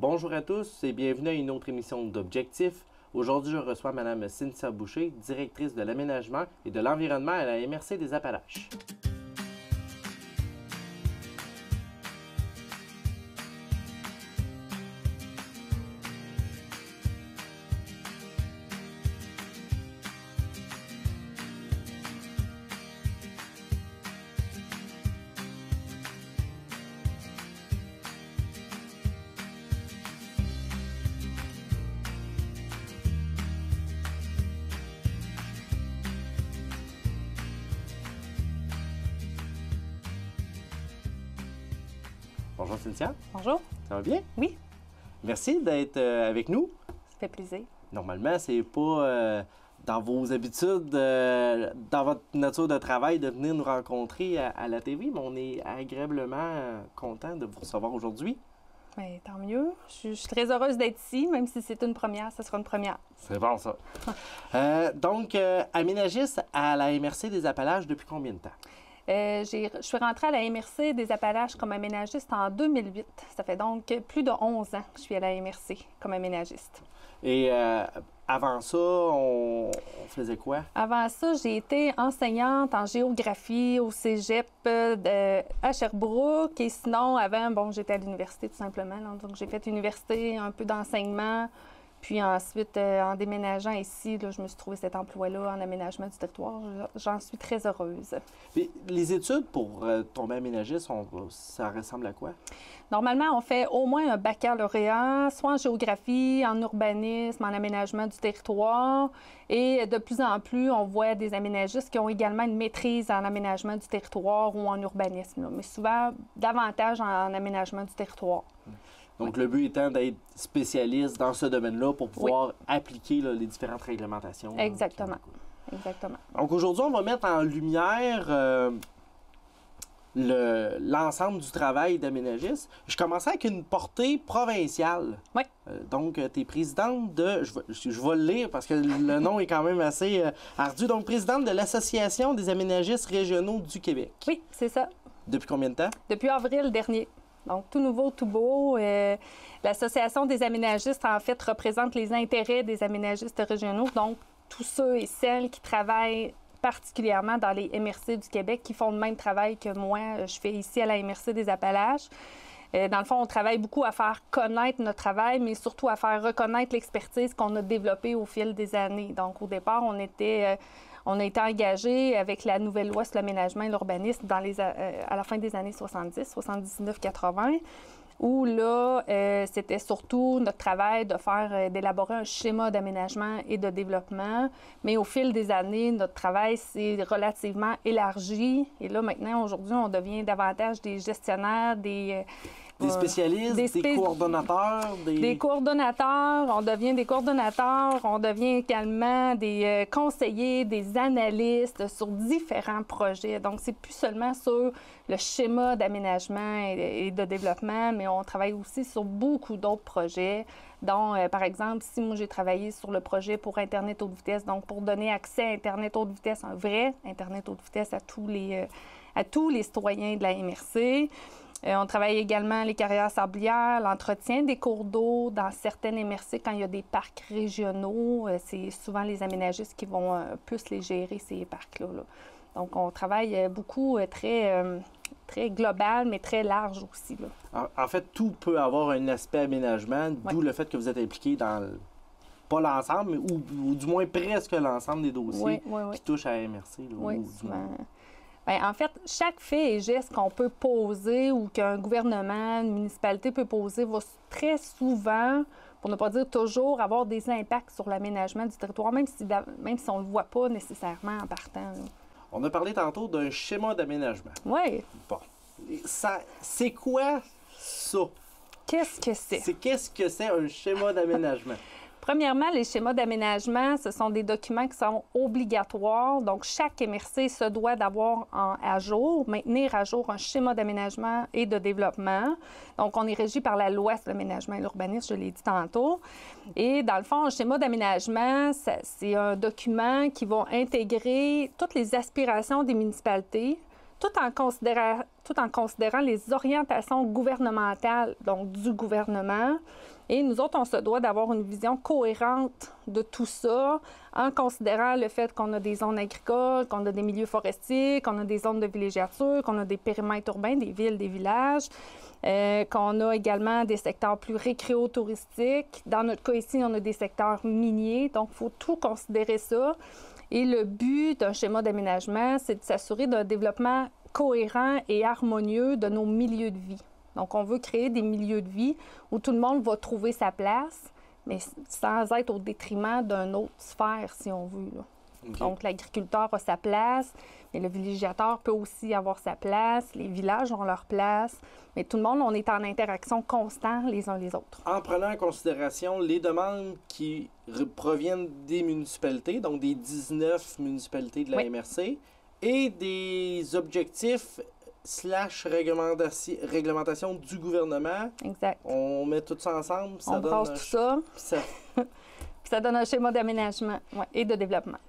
Bonjour à tous et bienvenue à une autre émission d'Objectif. Aujourd'hui, je reçois Mme Cynthia Boucher, directrice de l'aménagement et de l'environnement à la MRC des Appalaches. Bonjour Cynthia. Bonjour. Ça va bien? Oui. Merci d'être avec nous. Ça fait plaisir. Normalement, c'est pas dans vos habitudes, dans votre nature de travail, de venir nous rencontrer à la TV, mais on est agréablement content de vous recevoir aujourd'hui. Bien, tant mieux. Je suis très heureuse d'être ici, même si c'est une première, ça sera une première. C'est bon, ça. Donc, aménagiste à la MRC des Appalaches depuis combien de temps? Je suis rentrée à la MRC des Appalaches comme aménagiste en 2008. Ça fait donc plus de 11 ans que je suis à la MRC comme aménagiste. Et avant ça, on faisait quoi? Avant ça, j'ai été enseignante en géographie au cégep à Sherbrooke. Et sinon, avant, bon, j'étais à l'université tout simplement. Là. Donc, j'ai fait université, un peu d'enseignement. Puis ensuite, en déménageant ici, là, je me suis trouvé cet emploi-là en aménagement du territoire. J'en suis très heureuse. Puis, les études pour tomber aménagiste, ça ressemble à quoi? Normalement, on fait au moins un baccalauréat, soit en géographie, en urbanisme, en aménagement du territoire. Et de plus en plus, on voit des aménagistes qui ont également une maîtrise en aménagement du territoire ou en urbanisme, là. Mais souvent, davantage en aménagement du territoire. Donc, le but étant d'être spécialiste dans ce domaine-là pour pouvoir appliquer là, les différentes réglementations. Exactement. Exactement. Donc, aujourd'hui, on va mettre en lumière l'ensemble du travail d'aménagiste. Je commençais avec une portée provinciale. Oui. Donc, tu es présidente de... Je vais le lire parce que le nom est quand même assez ardu. Donc, présidente de l'Association des aménagistes régionaux du Québec. Oui, c'est ça. Depuis combien de temps? Depuis avril dernier. Donc, tout nouveau, tout beau. L'Association des aménagistes, en fait, représente les intérêts des aménagistes régionaux. Donc, tous ceux et celles qui travaillent particulièrement dans les MRC du Québec, qui font le même travail que moi, je fais ici à la MRC des Appalaches. Dans le fond, on travaille beaucoup à faire connaître notre travail, mais surtout à faire reconnaître l'expertise qu'on a développée au fil des années. Donc, au départ, on a été engagé avec la nouvelle loi sur l'aménagement et l'urbanisme à la fin des années 70, 79, 80, où là, c'était surtout notre travail d'élaborer un schéma d'aménagement et de développement. Mais au fil des années, notre travail s'est relativement élargi. Et là, maintenant, aujourd'hui, on devient davantage des gestionnaires, des spécialistes, des coordonnateurs. Des coordonnateurs, on devient des coordonnateurs, on devient également des conseillers, des analystes sur différents projets. Donc, c'est plus seulement sur le schéma d'aménagement et de développement, mais on travaille aussi sur beaucoup d'autres projets, dont, par exemple, si moi j'ai travaillé sur le projet pour Internet haute vitesse, donc pour donner accès à Internet haute vitesse, un vrai Internet haute vitesse à tous les citoyens de la MRC. On travaille également les carrières sablières, l'entretien des cours d'eau dans certaines MRC quand il y a des parcs régionaux. C'est souvent les aménagistes qui vont plus les gérer, ces parcs-là. Là. Donc, on travaille beaucoup très global, mais très large aussi. Là. En fait, tout peut avoir un aspect aménagement, d'où le fait que vous êtes impliqué dans, pas l'ensemble, mais ou du moins presque l'ensemble des dossiers qui touchent à la MRC. Là, oui, du moins. Bien, en fait, chaque fait et geste qu'on peut poser ou qu'un gouvernement, une municipalité peut poser va très souvent, pour ne pas dire toujours, avoir des impacts sur l'aménagement du territoire, même si on ne le voit pas nécessairement en partant. Là. On a parlé tantôt d'un schéma d'aménagement. Oui. Bon. C'est quoi ça? Qu'est-ce que c'est? Qu'est-ce que c'est un schéma d'aménagement? Premièrement, les schémas d'aménagement, ce sont des documents qui sont obligatoires. Donc, chaque MRC se doit d'avoir maintenir à jour un schéma d'aménagement et de développement. Donc, on est régi par la loi sur l'aménagement et l'urbanisme, je l'ai dit tantôt. Et dans le fond, un schéma d'aménagement, c'est un document qui va intégrer toutes les aspirations des municipalités, tout en considérant les orientations gouvernementales, donc du gouvernement. Et nous autres, on se doit d'avoir une vision cohérente de tout ça, en considérant le fait qu'on a des zones agricoles, qu'on a des milieux forestiers, qu'on a des zones de villégiature, qu'on a des périmètres urbains, des villes, des villages, qu'on a également des secteurs plus récréo-touristiques. Dans notre cas ici, on a des secteurs miniers, donc il faut tout considérer ça. Et le but d'un schéma d'aménagement, c'est de s'assurer d'un développement cohérent et harmonieux de nos milieux de vie. Donc, on veut créer des milieux de vie où tout le monde va trouver sa place, mais sans être au détriment d'une autre sphère, si on veut, là. Okay. Donc, l'agriculteur a sa place, mais le villégiateur peut aussi avoir sa place, les villages ont leur place, mais tout le monde, on est en interaction constante les uns les autres. En prenant en considération les demandes qui proviennent des municipalités, donc des 19 municipalités de la MRC, et des objectifs / réglementation du gouvernement. Exact. On met tout ça ensemble. Ça brasse tout ça. Puis ça donne un schéma d'aménagement et de développement.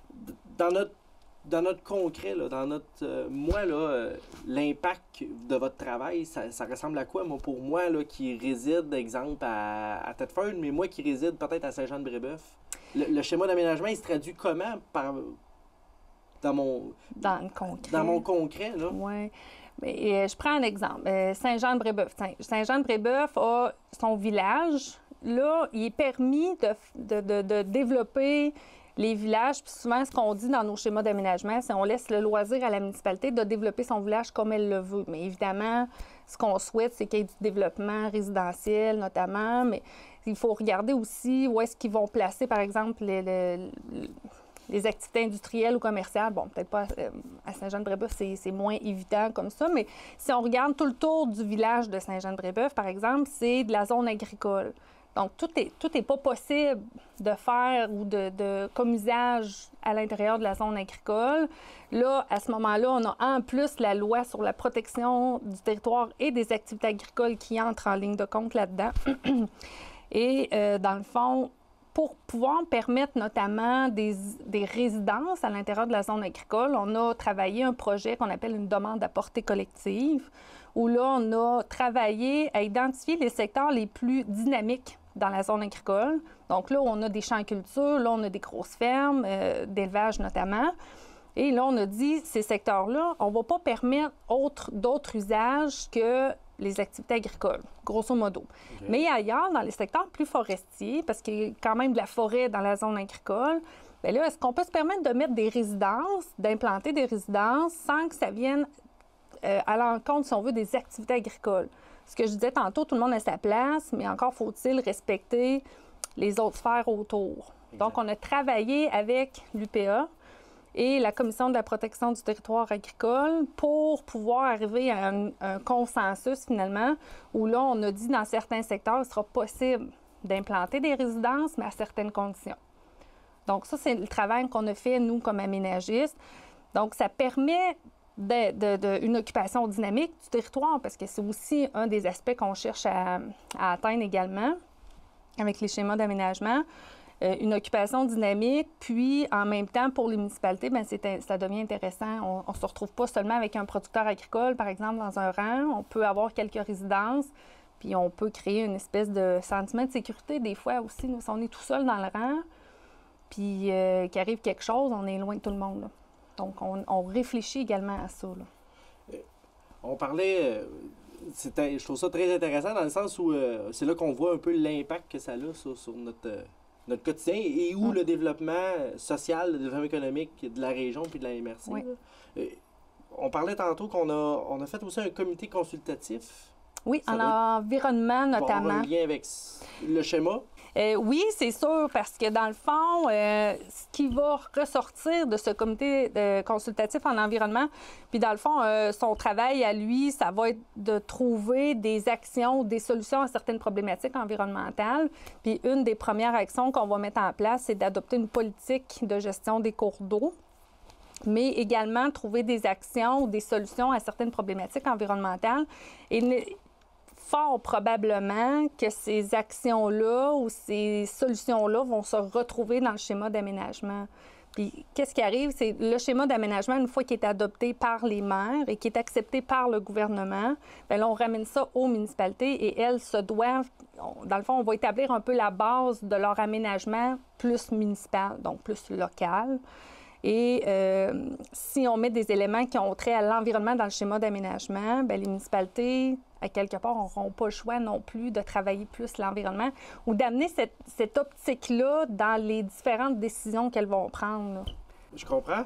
Dans notre concret, là, dans notre moi, là, l'impact de votre travail, ça ressemble à quoi? Moi, pour moi, là, qui réside, exemple, à Thetford, mais moi qui réside peut-être à Saint-Jean-de-Brébeuf, le schéma d'aménagement, il se traduit comment dans mon concret, là? Oui. Je prends un exemple. Saint-Jean-de-Brébeuf. Saint-Jean-de-Brébeuf a son village. Là, il est permis de développer les villages. Puis souvent, ce qu'on dit dans nos schémas d'aménagement, c'est qu'on laisse le loisir à la municipalité de développer son village comme elle le veut. Mais évidemment, ce qu'on souhaite, c'est qu'il y ait du développement résidentiel, notamment. Mais il faut regarder aussi où est-ce qu'ils vont placer, par exemple, les activités industrielles ou commerciales. Bon, peut-être pas à Saint-Jean-de-Brébeuf, c'est moins évident comme ça, mais si on regarde tout le tour du village de Saint-Jean-de-Brébeuf, par exemple, c'est de la zone agricole. Donc, tout est pas possible de faire ou de comme usage à l'intérieur de la zone agricole. Là, à ce moment-là, on a en plus la loi sur la protection du territoire et des activités agricoles qui entre en ligne de compte là-dedans. Et dans le fond, pour pouvoir permettre notamment des résidences à l'intérieur de la zone agricole, on a travaillé un projet qu'on appelle une demande à portée collective, où là, on a travaillé à identifier les secteurs les plus dynamiques dans la zone agricole. Donc là, on a des champs de culture, là, on a des grosses fermes, d'élevage notamment. Et là, on a dit, ces secteurs-là, on ne va pas permettre d'autres usages que les activités agricoles, grosso modo. Okay. Mais ailleurs, dans les secteurs plus forestiers, parce qu'il y a quand même de la forêt dans la zone agricole, bien là, est-ce qu'on peut se permettre de mettre des résidences, d'implanter des résidences sans que ça vienne à l'encontre, si on veut, des activités agricoles? Ce que je disais tantôt, tout le monde a sa place, mais encore faut-il respecter les autres sphères autour. Exact. Donc, on a travaillé avec l'UPA et la Commission de la protection du territoire agricole pour pouvoir arriver à un consensus, finalement, où là, on a dit dans certains secteurs, il sera possible d'implanter des résidences, mais à certaines conditions. Donc, ça, c'est le travail qu'on a fait, nous, comme aménagistes. Donc, ça permet une occupation dynamique du territoire, parce que c'est aussi un des aspects qu'on cherche à atteindre également avec les schémas d'aménagement. Une occupation dynamique, puis en même temps, pour les municipalités, bien, ça devient intéressant. On ne se retrouve pas seulement avec un producteur agricole, par exemple, dans un rang. On peut avoir quelques résidences, puis on peut créer une espèce de sentiment de sécurité. Des fois aussi, nous, si on est tout seul dans le rang, puis qu'il arrive quelque chose, on est loin de tout le monde, là. Donc, on réfléchit également à ça, là. On parlait... je trouve ça très intéressant dans le sens où c'est là qu'on voit un peu l'impact que ça a sur notre quotidien et où le développement social, le développement économique de la région puis de la MRC. Oui. On parlait tantôt qu'on a fait aussi un comité consultatif. Oui, en environnement notamment. Pour avoir un lien avec le schéma. Oui, c'est sûr, parce que dans le fond, ce qui va ressortir de ce comité consultatif en environnement, puis dans le fond, son travail à lui, ça va être de trouver des actions, des solutions à certaines problématiques environnementales. Puis une des premières actions qu'on va mettre en place, c'est d'adopter une politique de gestion des cours d'eau, mais également trouver des actions ou des solutions à certaines problématiques environnementales. Et fort probablement que ces actions-là ou ces solutions-là vont se retrouver dans le schéma d'aménagement. Puis, qu'est-ce qui arrive? C'est le schéma d'aménagement, une fois qu'il est adopté par les maires et qui est accepté par le gouvernement, bien là, on ramène ça aux municipalités et elles se doivent, dans le fond, on va établir un peu la base de leur aménagement plus municipal, donc plus local. Et si on met des éléments qui ont trait à l'environnement dans le schéma d'aménagement, bien, les municipalités, à quelque part, n'auront pas le choix non plus de travailler plus l'environnement ou d'amener cette optique-là dans les différentes décisions qu'elles vont prendre, là. Je comprends.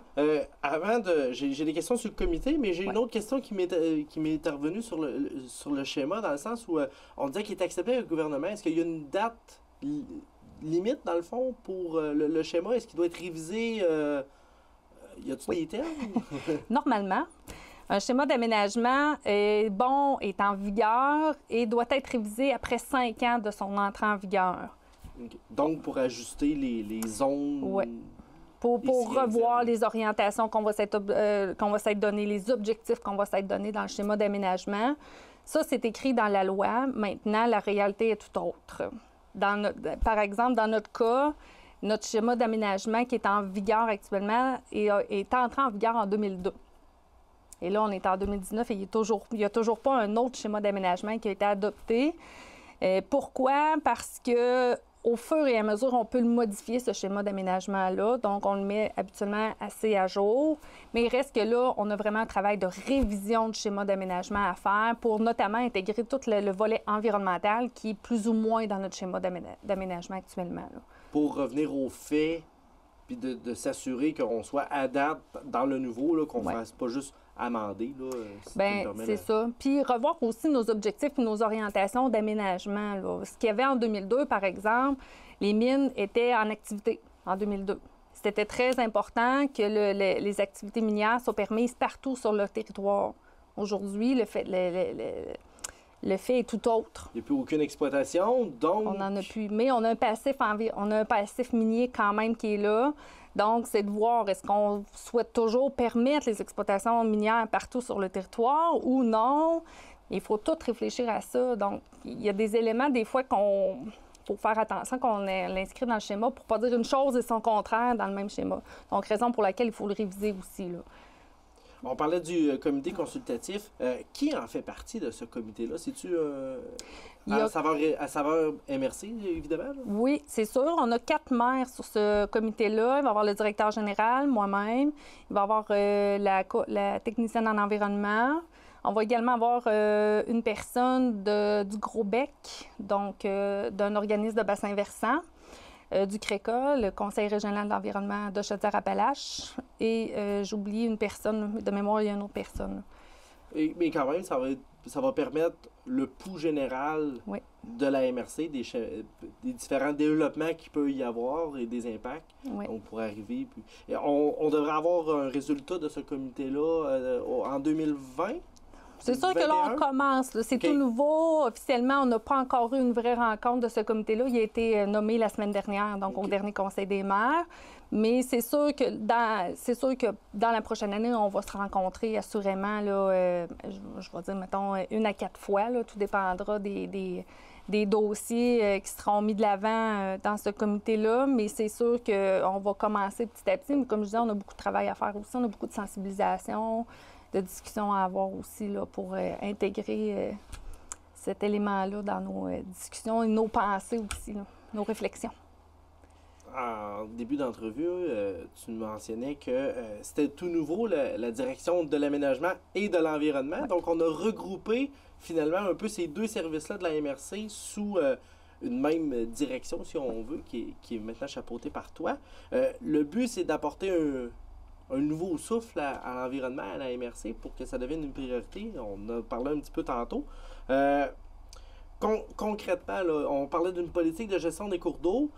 J'ai des questions sur le comité, mais j'ai une autre question qui m'est revenue sur le schéma, dans le sens où on disait qu'il est accepté avec le gouvernement. Est-ce qu'il y a une date limite, dans le fond, pour le schéma? Est-ce qu'il doit être révisé? Y a-t-il des termes? Normalement, un schéma d'aménagement est en vigueur et doit être révisé après 5 ans de son entrée en vigueur. Okay. Donc, pour ajuster les zones... Oui. Pour revoir les orientations qu'on va s'être données, les objectifs qu'on va s'être donnés dans le schéma d'aménagement. Ça, c'est écrit dans la loi. Maintenant, la réalité est tout autre. Par exemple, dans notre cas, notre schéma d'aménagement qui est en vigueur actuellement est entré en vigueur en 2002. Et là, on est en 2019 et il n'y a toujours pas un autre schéma d'aménagement qui a été adopté. Pourquoi? Parce que au fur et à mesure, on peut le modifier, ce schéma d'aménagement-là. Donc, on le met habituellement assez à jour. Mais il reste que là, on a vraiment un travail de révision du schéma d'aménagement à faire pour notamment intégrer tout le volet environnemental qui est plus ou moins dans notre schéma d'aménagement actuellement, là. Pour revenir aux faits, puis de s'assurer qu'on soit adapté dans le nouveau, qu'on ne fasse pas juste amender. Bien, c'est ça. Puis revoir aussi nos objectifs et nos orientations d'aménagement, là. Ce qu'il y avait en 2002, par exemple, les mines étaient en activité en 2002. C'était très important que les activités minières soient permises partout sur le territoire. Aujourd'hui, le fait est tout autre. Il n'y a plus aucune exploitation, donc... On n'en a plus. Mais on a un passif minier quand même qui est là. Donc, c'est de voir, est-ce qu'on souhaite toujours permettre les exploitations minières partout sur le territoire ou non? Il faut tout réfléchir à ça. Donc, il y a des éléments, des fois, faut faire attention qu'on l'inscrit dans le schéma pour ne pas dire une chose et son contraire dans le même schéma. Donc, raison pour laquelle il faut le réviser aussi, là. On parlait du comité consultatif. Qui en fait partie de ce comité-là? C'est-tu à saveur MRC, évidemment? Là? Oui, c'est sûr. On a 4 maires sur ce comité-là. Il va y avoir le directeur général, moi-même. Il va y avoir la technicienne en environnement. On va également avoir une personne du Gros-Bec, donc d'un organisme de bassin versant. Du CRECA, le Conseil régional de l'environnement de Chaudière-Appalaches. Et j'ai oublié une personne, de mémoire, il y a une autre personne. Mais quand même, ça va permettre le pouls général de la MRC, des différents développements qu'il peut y avoir et des impacts. On pourrait arriver. Puis, on devrait avoir un résultat de ce comité-là en 2020. C'est sûr que là, on commence. C'est tout nouveau. Officiellement, on n'a pas encore eu une vraie rencontre de ce comité-là. Il a été nommé la semaine dernière, donc au dernier Conseil des maires. Mais c'est sûr que dans la prochaine année, on va se rencontrer assurément, là, je vais dire, mettons, 1 à 4 fois. Là. Tout dépendra des dossiers qui seront mis de l'avant dans ce comité-là. Mais c'est sûr qu'on va commencer petit à petit. Mais comme je disais, on a beaucoup de travail à faire aussi. On a beaucoup de sensibilisation, de discussions à avoir aussi là, pour intégrer cet élément-là dans nos discussions et nos pensées aussi, là, nos réflexions. En début d'entrevue, tu mentionnais que c'était tout nouveau, la direction de l'aménagement et de l'environnement. Donc, on a regroupé finalement un peu ces deux services-là de la MRC sous une même direction, si on veut, qui est maintenant chapeautée par toi. Le but, c'est d'apporter un nouveau souffle à l'environnement, à la MRC, pour que ça devienne une priorité. On a parlé un petit peu tantôt. Concrètement, là, on parlait d'une politique de gestion des cours d'eau.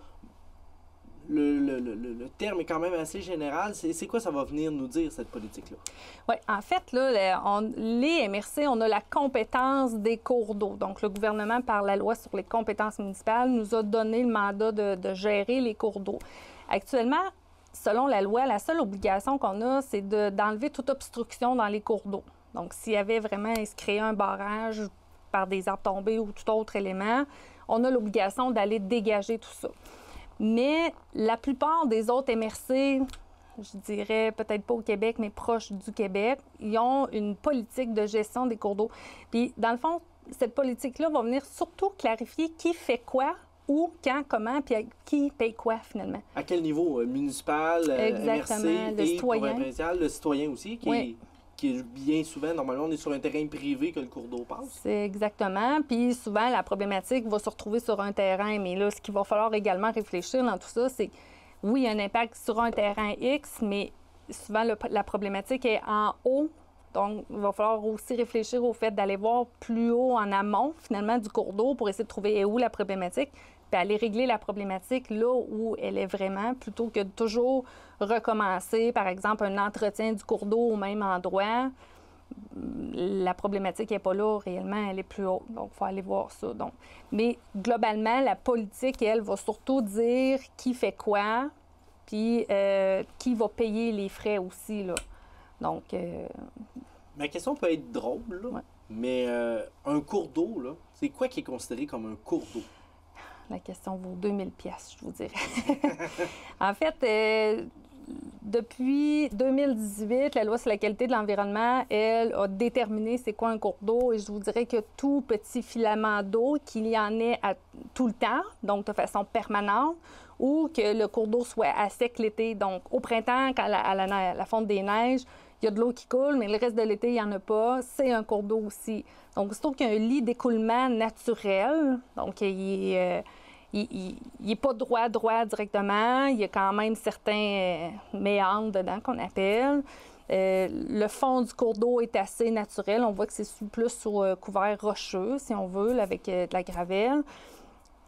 Le terme est quand même assez général. C'est quoi ça va venir nous dire, cette politique-là? Oui, en fait, là, les MRC, on a la compétence des cours d'eau. Donc, le gouvernement, par la loi sur les compétences municipales, nous a donné le mandat de gérer les cours d'eau. Actuellement, selon la loi, la seule obligation qu'on a, c'est d'enlever toute obstruction dans les cours d'eau. Donc, s'il y avait vraiment à se créer un barrage par des arbres tombés ou tout autre élément, on a l'obligation d'aller dégager tout ça. Mais la plupart des autres MRC je dirais peut-être pas au Québec, mais proche du Québec, ils ont une politique de gestion des cours d'eau. Puis, dans le fond, cette politique-là va venir surtout clarifier qui fait quoi, où, quand, comment, puis qui paye quoi, finalement. À quel niveau? Municipal, Exactement, MRC le et citoyen. provincial, le citoyen aussi, qui est bien souvent, normalement, on est sur un terrain privé que le cours d'eau passe. C'est exactement. Puis souvent, la problématique va se retrouver sur un terrain. Mais là, ce qu'il va falloir également réfléchir dans tout ça, c'est, oui, il y a un impact sur un terrain X, mais souvent, la problématique est en haut. Donc, il va falloir aussi réfléchir au fait d'aller voir plus haut en amont, finalement, du cours d'eau pour essayer de trouver où la problématique, puis aller régler la problématique là où elle est vraiment, plutôt que de toujours recommencer, par exemple, un entretien du cours d'eau au même endroit. La problématique n'est pas là réellement, elle est plus haute. Donc, il faut aller voir ça. Donc. Mais globalement, la politique, elle, va surtout dire qui fait quoi, puis qui va payer les frais aussi, là. Donc... Ma question peut être drôle, là, ouais. mais un cours d'eau, là, c'est quoi qui est considéré comme un cours d'eau? La question vaut 2000 pièces, je vous dirais. En fait, depuis 2018, la loi sur la qualité de l'environnement, elle, a déterminé c'est quoi un cours d'eau. Et je vous dirais que tout petit filament d'eau, qu'il y en ait tout le temps, donc de façon permanente, ou que le cours d'eau soit à sec l'été. Donc, au printemps, quand à la fonte des neiges, il y a de l'eau qui coule, mais le reste de l'été, il n'y en a pas. C'est un cours d'eau aussi. Donc, surtout qu'il y a un lit d'écoulement naturel. Donc, il n'est pas droit directement. Il y a quand même certains méandres dedans qu'on appelle. Le fond du cours d'eau est assez naturel. On voit que c'est plus sur couvert rocheux, si on veut, là, avec de la gravelle.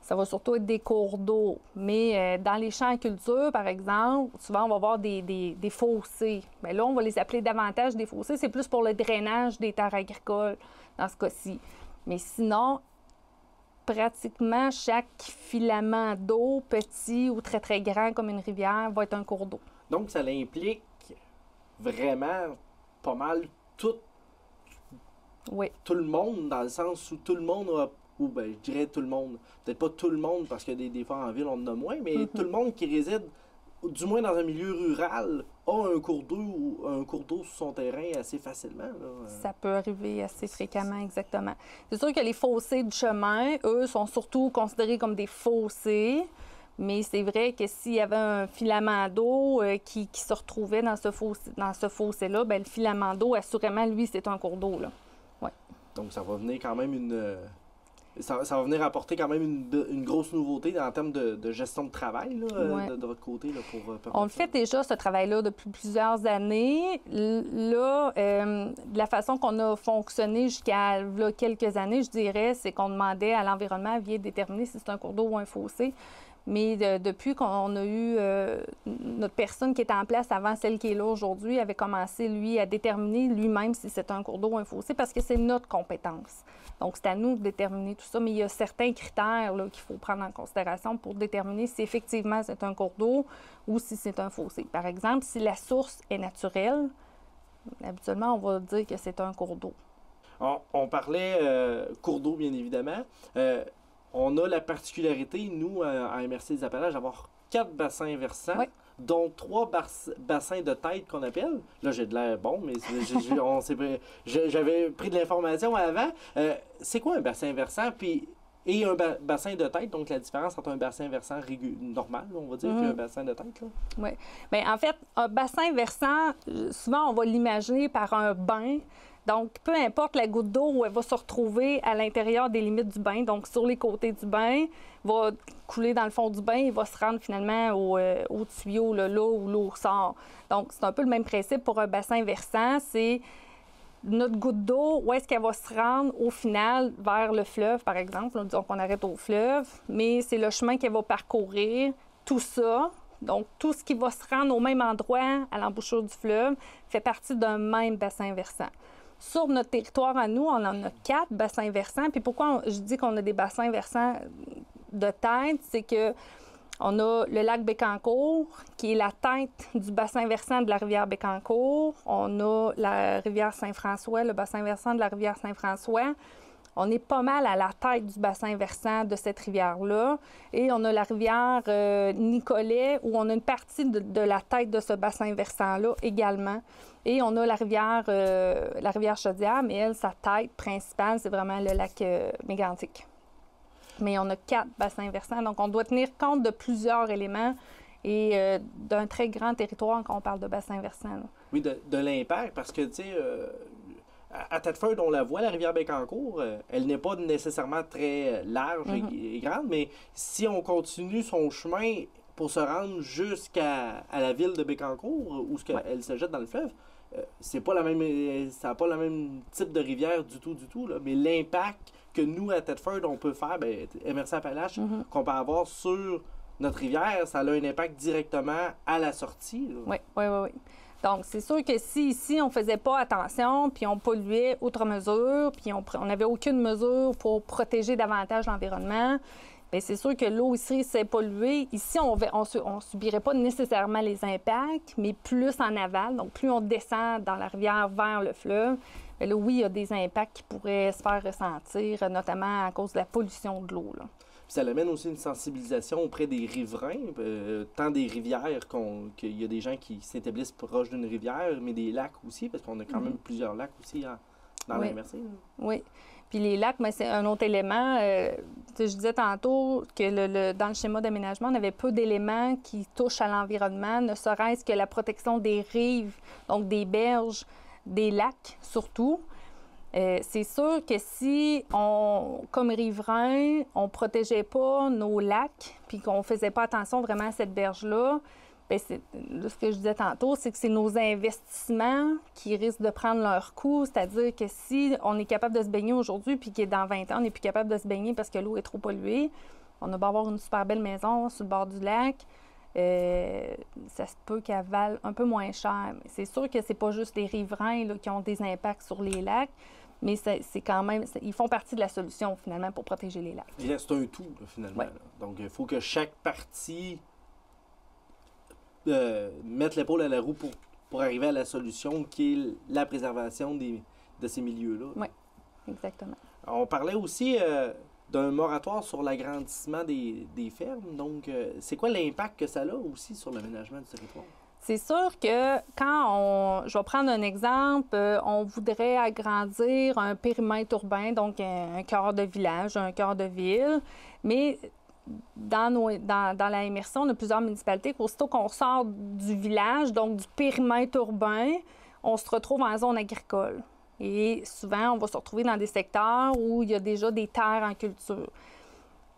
Ça va surtout être des cours d'eau. Mais dans les champs à culture, par exemple, souvent, on va voir des fossés. Bien là, on va les appeler davantage des fossés. C'est plus pour le drainage des terres agricoles, dans ce cas-ci. Mais sinon, pratiquement chaque filament d'eau, petit ou très, très grand, comme une rivière, va être un cours d'eau. Donc, ça implique vraiment pas mal tout le monde, dans le sens où tout le monde a... Ou bien, je dirais tout le monde. Peut-être pas tout le monde, parce que des fois en ville, on en a moins, mais tout le monde qui réside, du moins dans un milieu rural, a un cours d'eau ou un cours d'eau sur son terrain assez facilement. Là. Ça peut arriver assez fréquemment, exactement. C'est sûr que les fossés du chemin, eux, sont surtout considérés comme des fossés. Mais c'est vrai que s'il y avait un filament d'eau qui se retrouvait dans ce fossé-là, bien, le filament d'eau, assurément, lui, c'est un cours d'eau. Là. Ouais. Donc, ça va venir quand même Ça va venir apporter quand même une grosse nouveauté en termes de gestion de travail là, de votre côté. Là, on le fait déjà, ce travail-là, depuis plusieurs années. Là, de la façon qu'on a fonctionné jusqu'à là, quelques années, je dirais, c'est qu'on demandait à l'environnement de déterminer si c'est un cours d'eau ou un fossé. Mais depuis qu'on a eu notre personne qui était en place avant celle qui est là aujourd'hui, avait commencé, lui, à déterminer lui-même si c'est un cours d'eau ou un fossé, parce que c'est notre compétence. Donc, c'est à nous de déterminer tout ça, mais il y a certains critères là, qu'il faut prendre en considération pour déterminer si effectivement c'est un cours d'eau ou si c'est un fossé. Par exemple, si la source est naturelle, habituellement, on va dire que c'est un cours d'eau. On parlait cours d'eau, bien évidemment. On a la particularité, nous, à MRC des Appalaches, d'avoir 4 bassins versants, dont 3 bassins de tête qu'on appelle. Là, j'ai de l'air bon, mais j'avais pris de l'information avant. C'est quoi un bassin versant et un bassin de tête? Donc, la différence entre un bassin versant normal, on va dire, et un bassin de tête? Oui. Bien, en fait, un bassin versant, souvent, on va l'imaginer par un bain. Donc, peu importe la goutte d'eau où elle va se retrouver à l'intérieur des limites du bain, donc sur les côtés du bain, va couler dans le fond du bain et va se rendre finalement au tuyau, là où l'eau sort. Donc, c'est un peu le même principe pour un bassin versant. C'est notre goutte d'eau, où est-ce qu'elle va se rendre au final vers le fleuve, par exemple. Là, disons qu'on arrête au fleuve, mais c'est le chemin qu'elle va parcourir. Tout ça, donc tout ce qui va se rendre au même endroit à l'embouchure du fleuve, fait partie d'un même bassin versant. Sur notre territoire à nous, on en a 4 bassins versants. Puis pourquoi je dis qu'on a des bassins versants de tête, c'est que on a le lac Bécancour, qui est la tête du bassin versant de la rivière Bécancour. On a la rivière Saint-François, le bassin versant de la rivière Saint-François. On est pas mal à la tête du bassin versant de cette rivière-là. Et on a la rivière Nicolet, où on a une partie de la tête de ce bassin versant-là également. Et on a la rivière Chaudière, mais elle, sa tête principale, c'est vraiment le lac Mégantic. Mais on a 4 bassins versants, donc on doit tenir compte de plusieurs éléments et d'un très grand territoire quand on parle de bassin versant. Là. Oui, de l'impact, parce que, tu sais, à Thetford, on la voit, la rivière Bécancour, elle n'est pas nécessairement très large et grande, mais si on continue son chemin pour se rendre jusqu'à la ville de Bécancour, où elle se jette dans le fleuve, c'est pas la même, ça n'a pas le même type de rivière du tout, là. Mais l'impact que nous, à Thetford, on peut faire, MRC-Appalaches, qu'on peut avoir sur notre rivière, ça a un impact directement à la sortie. Là. Oui. Donc, c'est sûr que si ici, on ne faisait pas attention, puis on polluait outre mesure, puis on n'avait aucune mesure pour protéger davantage l'environnement, bien, c'est sûr que l'eau ici s'est polluée. Ici, on ne subirait pas nécessairement les impacts, mais plus en aval. Donc, plus on descend dans la rivière vers le fleuve, bien là, oui, il y a des impacts qui pourraient se faire ressentir, notamment à cause de la pollution de l'eau. Là. Puis ça amène aussi une sensibilisation auprès des riverains, tant des rivières qu'il y a des gens qui s'établissent proches d'une rivière, mais des lacs aussi, parce qu'on a quand même plusieurs lacs aussi dans la MRC. Oui. Puis les lacs, mais c'est un autre élément. Je disais tantôt que dans le schéma d'aménagement, on avait peu d'éléments qui touchent à l'environnement, ne serait-ce que la protection des rives, donc des berges, des lacs surtout. C'est sûr que si comme riverains, on ne protégeait pas nos lacs, puis qu'on ne faisait pas attention vraiment à cette berge-là, bien, ce que je disais tantôt, c'est que c'est nos investissements qui risquent de prendre leur coût. C'est-à-dire que si on est capable de se baigner aujourd'hui, puis que dans 20 ans, on n'est plus capable de se baigner parce que l'eau est trop polluée, on a beau avoir une super belle maison sur le bord du lac, ça se peut qu'elle vale un peu moins cher. Mais c'est sûr que c'est pas juste les riverains là, qui ont des impacts sur les lacs, mais c'est quand même, ils font partie de la solution, finalement, pour protéger les lacs. C'est un tout, là, finalement. Ouais. Là. Donc, il faut que chaque partie mette l'épaule à la roue pour arriver à la solution qui est la préservation de ces milieux-là. Oui, exactement. On parlait aussi d'un moratoire sur l'agrandissement des fermes. Donc, c'est quoi l'impact que ça a aussi sur l'aménagement du territoire? C'est sûr que je vais prendre un exemple, on voudrait agrandir un périmètre urbain, donc un cœur de village, un cœur de ville, mais dans la MRC, on a plusieurs municipalités qu'aussitôt qu'on sort du village, donc du périmètre urbain, on se retrouve en zone agricole. Et souvent, on va se retrouver dans des secteurs où il y a déjà des terres en culture.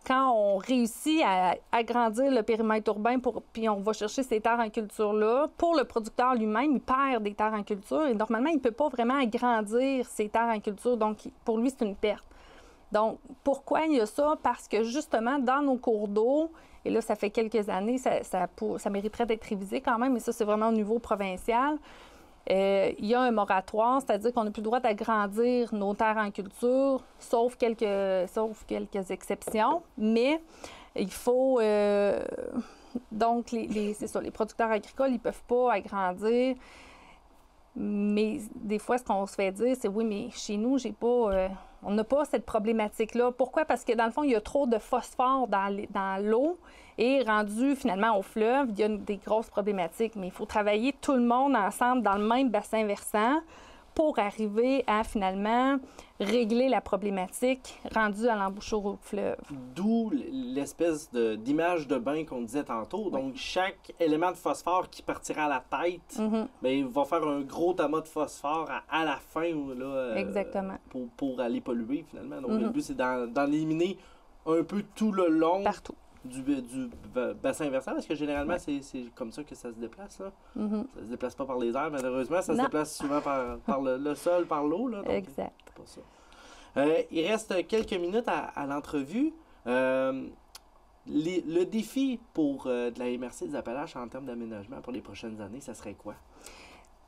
Quand on réussit à agrandir le périmètre urbain, puis on va chercher ces terres en culture-là, pour le producteur lui-même, il perd des terres en culture et normalement, il ne peut pas vraiment agrandir ces terres en culture. Donc, pour lui, c'est une perte. Donc, pourquoi il y a ça? Parce que justement, dans nos cours d'eau, et là, ça fait quelques années, ça mériterait d'être révisé quand même, mais ça, c'est vraiment au niveau provincial. Il y a un moratoire, c'est-à-dire qu'on n'a plus le droit d'agrandir nos terres en culture, sauf quelques exceptions. Mais il faut... donc, c'est ça, les producteurs agricoles, ils ne peuvent pas agrandir. Mais des fois, ce qu'on se fait dire, c'est oui, mais chez nous, on n'a pas cette problématique-là. Pourquoi? Parce que dans le fond, il y a trop de phosphore dans l'eau et rendu finalement au fleuve, il y a des grosses problématiques. Mais il faut travailler tout le monde ensemble dans le même bassin versant pour arriver à finalement régler la problématique rendue à l'embouchure au fleuve. D'où l'espèce d'image de bain qu'on disait tantôt. Donc, chaque élément de phosphore qui partira à la tête, bien, il va faire un gros tamas de phosphore à la fin là, exactement. Pour aller polluer finalement. Donc, le but, c'est d'en éliminer un peu tout le long. Partout. Du bassin versant, parce que généralement, c'est comme ça que ça se déplace. Là. Ça se déplace pas par les airs, malheureusement. Ça se déplace souvent par le sol, par l'eau. Là, donc, exact. c'est pas ça. Il reste quelques minutes à l'entrevue. Le défi pour de la MRC des Appalaches en termes d'aménagement pour les prochaines années, ça serait quoi?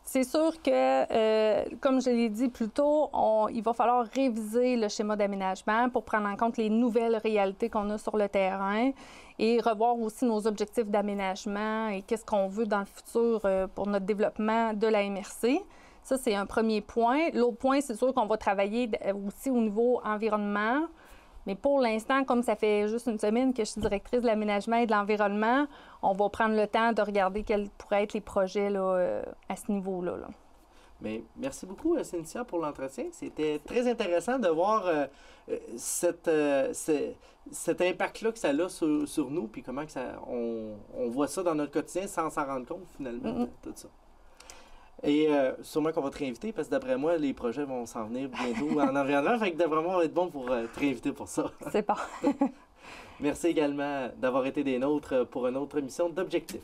C'est sûr que, comme je l'ai dit plus tôt, il va falloir réviser le schéma d'aménagement pour prendre en compte les nouvelles réalités qu'on a sur le terrain et revoir aussi nos objectifs d'aménagement et qu'est-ce qu'on veut dans le futur pour notre développement de la MRC. Ça, c'est un premier point. L'autre point, c'est sûr qu'on va travailler aussi au niveau environnement. Mais pour l'instant, comme ça fait juste une semaine que je suis directrice de l'aménagement et de l'environnement, on va prendre le temps de regarder quels pourraient être les projets là, à ce niveau-là. Là. Mais merci beaucoup, Cynthia, pour l'entretien. C'était très intéressant de voir cet impact-là que ça a sur nous, puis comment que on voit ça dans notre quotidien sans s'en rendre compte, finalement, de tout ça. Et sûrement qu'on va te réinviter, parce que d'après moi, les projets vont s'en venir bientôt en environnement. Fait que d'après moi, on va être bon pour te réinviter pour ça. C'est bon. Merci également d'avoir été des nôtres pour une autre émission d'Objectif.